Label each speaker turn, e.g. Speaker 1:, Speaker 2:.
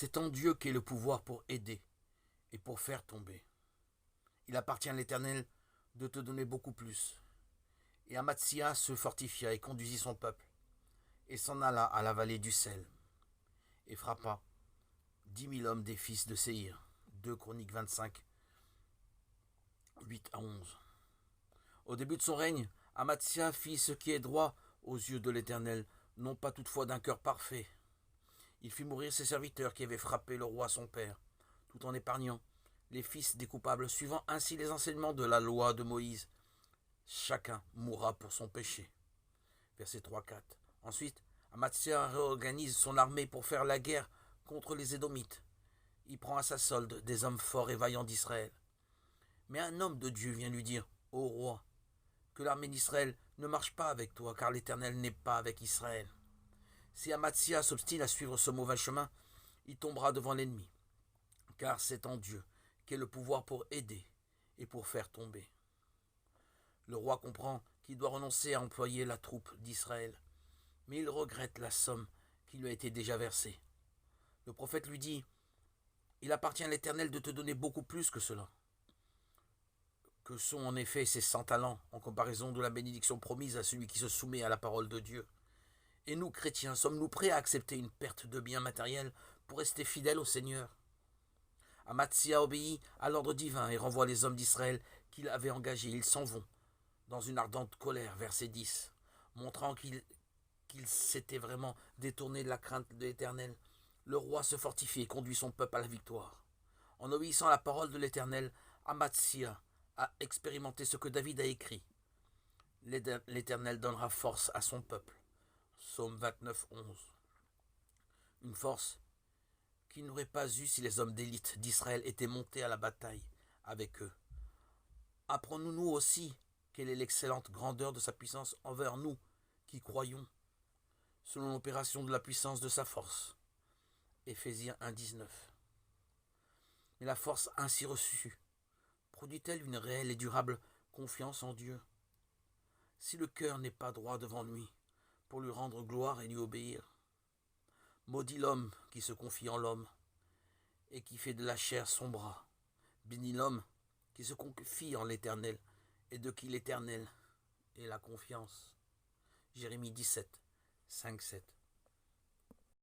Speaker 1: C'est en Dieu qu'est le pouvoir pour aider et pour faire tomber. Il appartient à l'Éternel de te donner beaucoup plus. Et Amatsia se fortifia et conduisit son peuple, et s'en alla à la vallée du sel, et frappa 10 000 hommes des fils de Séhir. 2 Chroniques 25, 8 à 11. Au début de son règne, Amatsia fit ce qui est droit aux yeux de l'Éternel, non pas toutefois d'un cœur parfait. Il fit mourir ses serviteurs qui avaient frappé le roi son père, tout en épargnant les fils des coupables, suivant ainsi les enseignements de la loi de Moïse. Chacun mourra pour son péché. Verset 3-4. Ensuite, Amatsia réorganise son armée pour faire la guerre contre les Édomites. Il prend à sa solde des hommes forts et vaillants d'Israël. Mais un homme de Dieu vient lui dire: Ô roi, que l'armée d'Israël ne marche pas avec toi, car l'Éternel n'est pas avec Israël. Si Amatsia s'obstine à suivre ce mauvais chemin, il tombera devant l'ennemi, car c'est en Dieu qu'est le pouvoir pour aider et pour faire tomber. Le roi comprend qu'il doit renoncer à employer la troupe d'Israël, mais il regrette la somme qui lui a été déjà versée. Le prophète lui dit: il appartient à l'Éternel de te donner beaucoup plus que cela. Que sont en effet ces 100 talents en comparaison de la bénédiction promise à celui qui se soumet à la parole de Dieu? Et nous, chrétiens, sommes-nous prêts à accepter une perte de biens matériels pour rester fidèles au Seigneur? Amatsia obéit à l'ordre divin et renvoie les hommes d'Israël qu'il avait engagés. Ils s'en vont dans une ardente colère, verset 10, montrant qu'il s'était vraiment détourné de la crainte de l'Éternel. Le roi se fortifie et conduit son peuple à la victoire. En obéissant à la parole de l'Éternel, Amatsia a expérimenté ce que David a écrit. L'Éternel donnera force à son peuple. Psaume 29, 11. Une force qu'il n'aurait pas eue si les hommes d'élite d'Israël étaient montés à la bataille avec eux. Apprenons-nous aussi quelle est l'excellente grandeur de sa puissance envers nous qui croyons, selon l'opération de la puissance de sa force. Éphésiens 1, 19. Mais la force ainsi reçue produit-elle une réelle et durable confiance en Dieu? Si le cœur n'est pas droit devant lui, pour lui rendre gloire et lui obéir, maudit l'homme qui se confie en l'homme et qui fait de la chair son bras. Béni l'homme qui se confie en l'Éternel et de qui l'Éternel est la confiance. Jérémie 17, 5, 7.